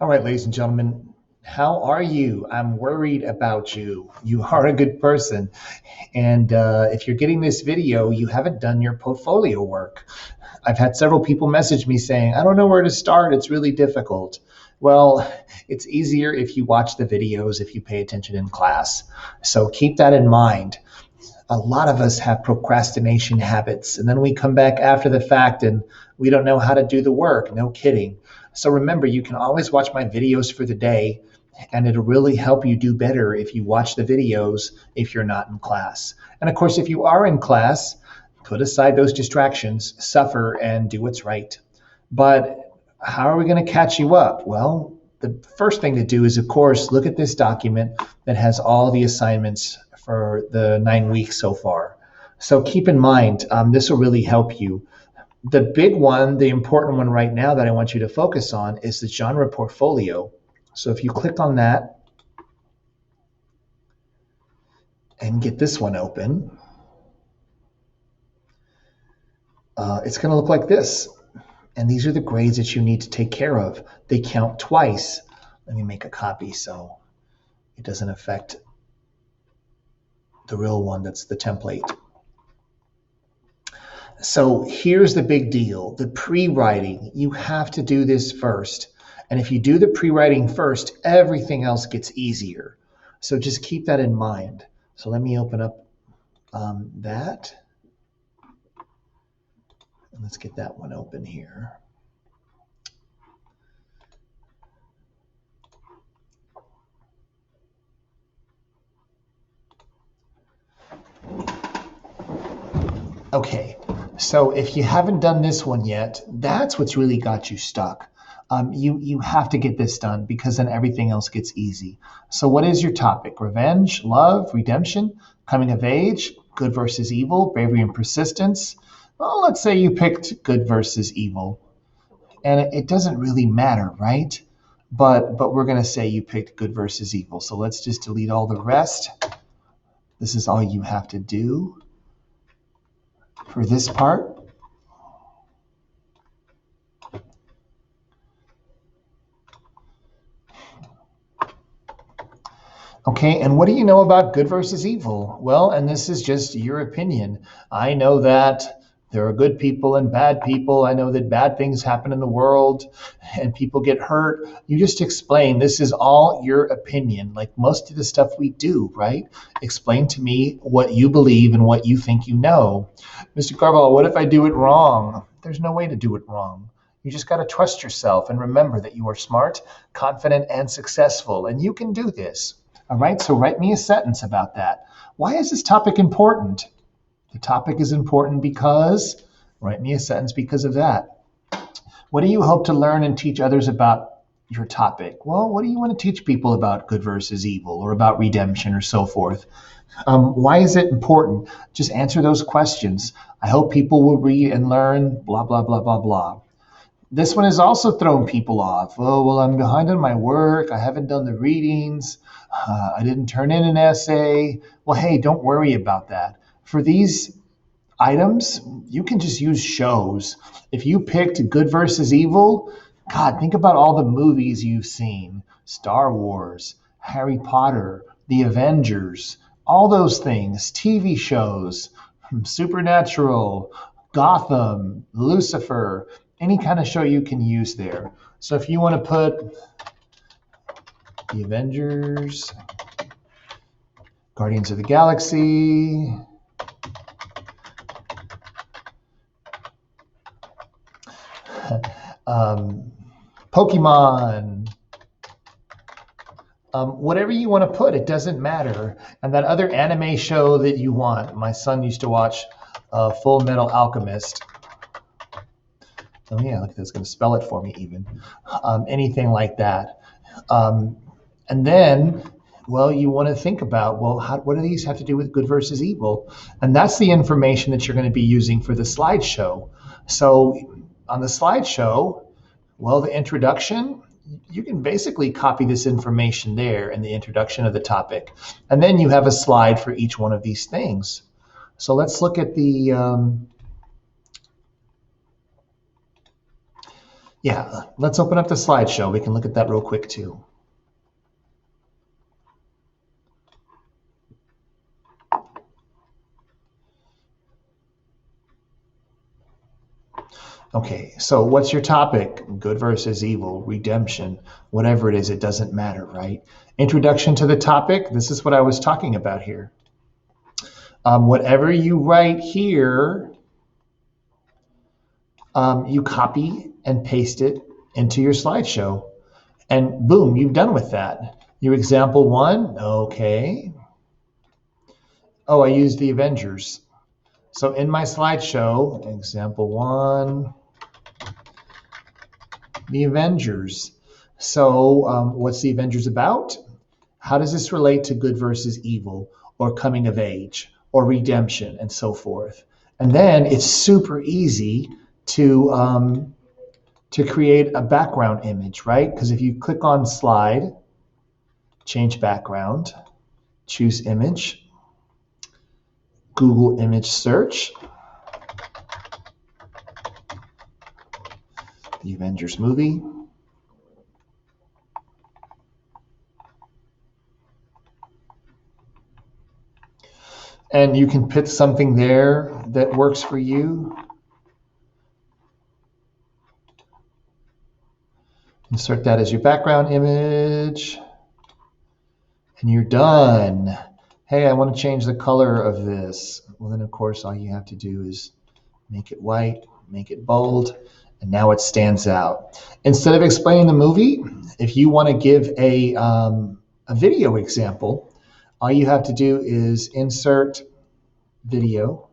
All right, ladies and gentlemen, how are you? I'm worried about you. You are a good person. And if you're getting this video, you haven't done your portfolio work. I've had several people message me saying, I don't know where to start. It's really difficult. Well, it's easier if you watch the videos, if you pay attention in class. So keep that in mind. A lot of us have procrastination habits, and then we come back after the fact and we don't know how to do the work. No kidding. So remember, you can always watch my videos for the day, and it'll really help you do better if you watch the videos if you're not in class. And of course, if you are in class, put aside those distractions, suffer, and do what's right. But how are we going to catch you up? Well, the first thing to do is, of course, look at this document that has all the assignments for the 9 weeks so far. So keep in mind, this will really help you. The big one, the important one right now that I want you to focus on is the genre portfolio. So if you click on that and get this one open, it's going to look like this. And these are the grades that you need to take care of. They count twice. Let me make a copy so it doesn't affect the real one that's the template. So here's the big deal, the pre-writing. You have to do this first. And if you do the pre-writing first, everything else gets easier. So just keep that in mind. So let me open up that. And let's get that one open here. Okay, so if you haven't done this one yet, that's what's really got you stuck. You have to get this done because then everything else gets easy. So what is your topic? Revenge, love, redemption, coming of age, good versus evil, bravery and persistence. Well, let's say you picked good versus evil. And it doesn't really matter, right? But we're going to say you picked good versus evil. So let's just delete all the rest. This is all you have to do for this part. Okay, and what do you know about good versus evil? Well, and this is just your opinion. I know that there are good people and bad people. I know that bad things happen in the world and people get hurt. You just explain. This is all your opinion, like most of the stuff we do, right? Explain to me what you believe and what you think you know. Mr. Carvalho, what if I do it wrong? There's no way to do it wrong. You just got to trust yourself and remember that you are smart, confident, and successful, and you can do this. All right, so write me a sentence about that. Why is this topic important? The topic is important because, write me a sentence because of that. What do you hope to learn and teach others about your topic? Well, what do you want to teach people about good versus evil or about redemption or so forth? Why is it important? Just answer those questions. I hope people will read and learn, blah, blah, blah, blah, blah. This one has also thrown people off. Oh, well, I'm behind on my work. I haven't done the readings. I didn't turn in an essay. Well, hey, don't worry about that. For these items, you can just use shows. If you picked good versus evil, God, think about all the movies you've seen. Star Wars, Harry Potter, The Avengers, all those things, TV shows, Supernatural, Gotham, Lucifer, any kind of show you can use there. So if you want to put The Avengers, Guardians of the Galaxy, Pokemon, whatever you want to put, it doesn't matter. And that other anime show that you want, my son used to watch Full Metal Alchemist. Oh yeah, look, that's going to spell it for me even. Anything like that. And then, well, you want to think about, well, what do these have to do with good versus evil? And that's the information that you're going to be using for the slideshow. So on the slideshow, well, the introduction, you can basically copy this information there in the introduction of the topic. And then you have a slide for each one of these things. So let's look at the Yeah, let's open up the slideshow. We can look at that real quick too. Okay, so what's your topic? Good versus evil, redemption, whatever it is, it doesn't matter, right? Introduction to the topic, this is what I was talking about here. Whatever you write here, you copy and paste it into your slideshow. And boom, you've done with that. Your example one, okay. Oh, I used the Avengers. So in my slideshow, example one, the Avengers. So what's the Avengers about? How does this relate to good versus evil, or coming of age, or redemption, and so forth? And then it's super easy to create a background image, right? Because if you click on slide, change background, choose image, Google image search, the Avengers movie. And you can put something there that works for you. Insert that as your background image. And you're done. Hey, I want to change the color of this. Well, then, of course, all you have to do is make it white, make it bold, and now it stands out. Instead of explaining the movie, if you want to give a video example, all you have to do is insert video.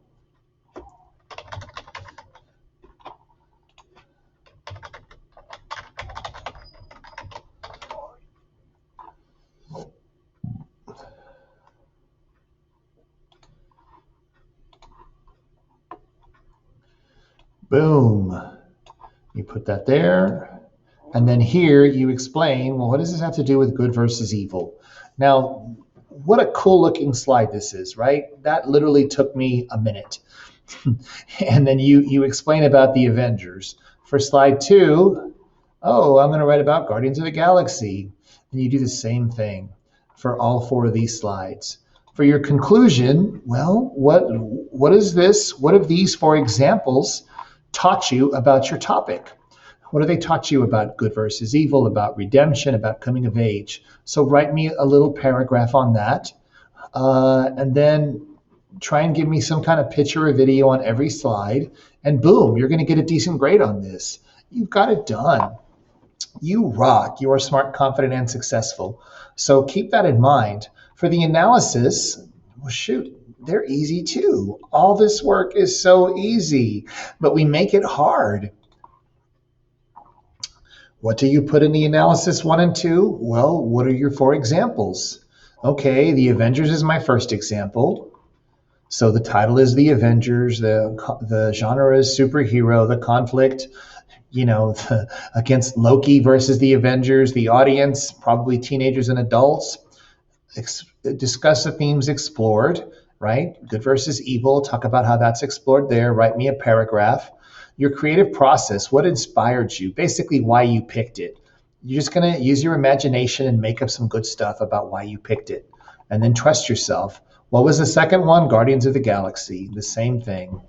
Boom. You put that there. And then here you explain, well, what does this have to do with good versus evil? Now, what a cool looking slide this is, right? That literally took me a minute. And then you explain about the Avengers. For slide two, oh, I'm going to write about Guardians of the Galaxy. And you do the same thing for all four of these slides. For your conclusion, well, what is this? What have these four examples taught you about your topic? What have they taught you about good versus evil, about redemption, about coming of age? So write me a little paragraph on that. And then try and give me some kind of picture or video on every slide. And boom, you're going to get a decent grade on this. You've got it done. You rock. You are smart, confident, and successful. So keep that in mind. For the analysis, well, shoot, they're easy too. All this work is so easy, but we make it hard. What do you put in the analysis 1 and 2? Well, what are your 4 examples? Okay, the Avengers is my first example. So the title is The Avengers, the genre is superhero, the conflict, against Loki versus the Avengers, the audience, probably teenagers and adults. Discuss the themes explored, right? Good versus evil, talk about how that's explored there, write me a paragraph. Your creative process, what inspired you, basically why you picked it. You're just going to use your imagination and make up some good stuff about why you picked it. And then trust yourself. What was the second one? Guardians of the Galaxy, the same thing.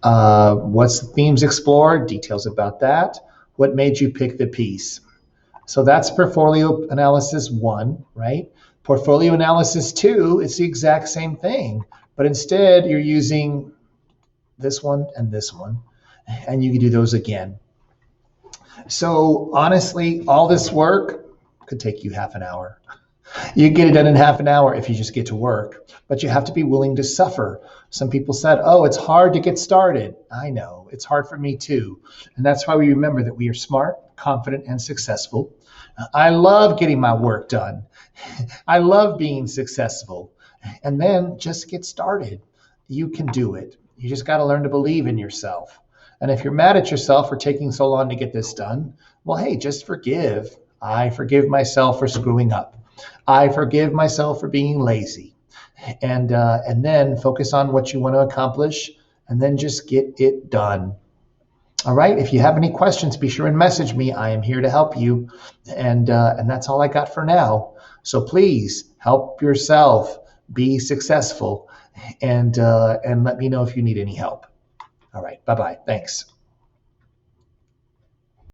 What's the themes explored? Details about that. What made you pick the piece? So that's portfolio analysis 1, right? Portfolio analysis 2, it's the exact same thing, but instead you're using this one and this one, and you can do those again. So honestly, all this work could take you half an hour. You get it done in half an hour if you just get to work, but you have to be willing to suffer. Some people said, oh, it's hard to get started. I know, it's hard for me too. And that's why we remember that we are smart, confident, and successful. I love getting my work done. I love being successful. And then just get started. You can do it. You just got to learn to believe in yourself. And if you're mad at yourself for taking so long to get this done, well, hey, just forgive. I forgive myself for screwing up. I forgive myself for being lazy. And then focus on what you want to accomplish, and then just get it done. All right. If you have any questions, be sure and message me. I am here to help you. And that's all I got for now. So please help yourself be successful and let me know if you need any help. All right. Bye-bye. Thanks.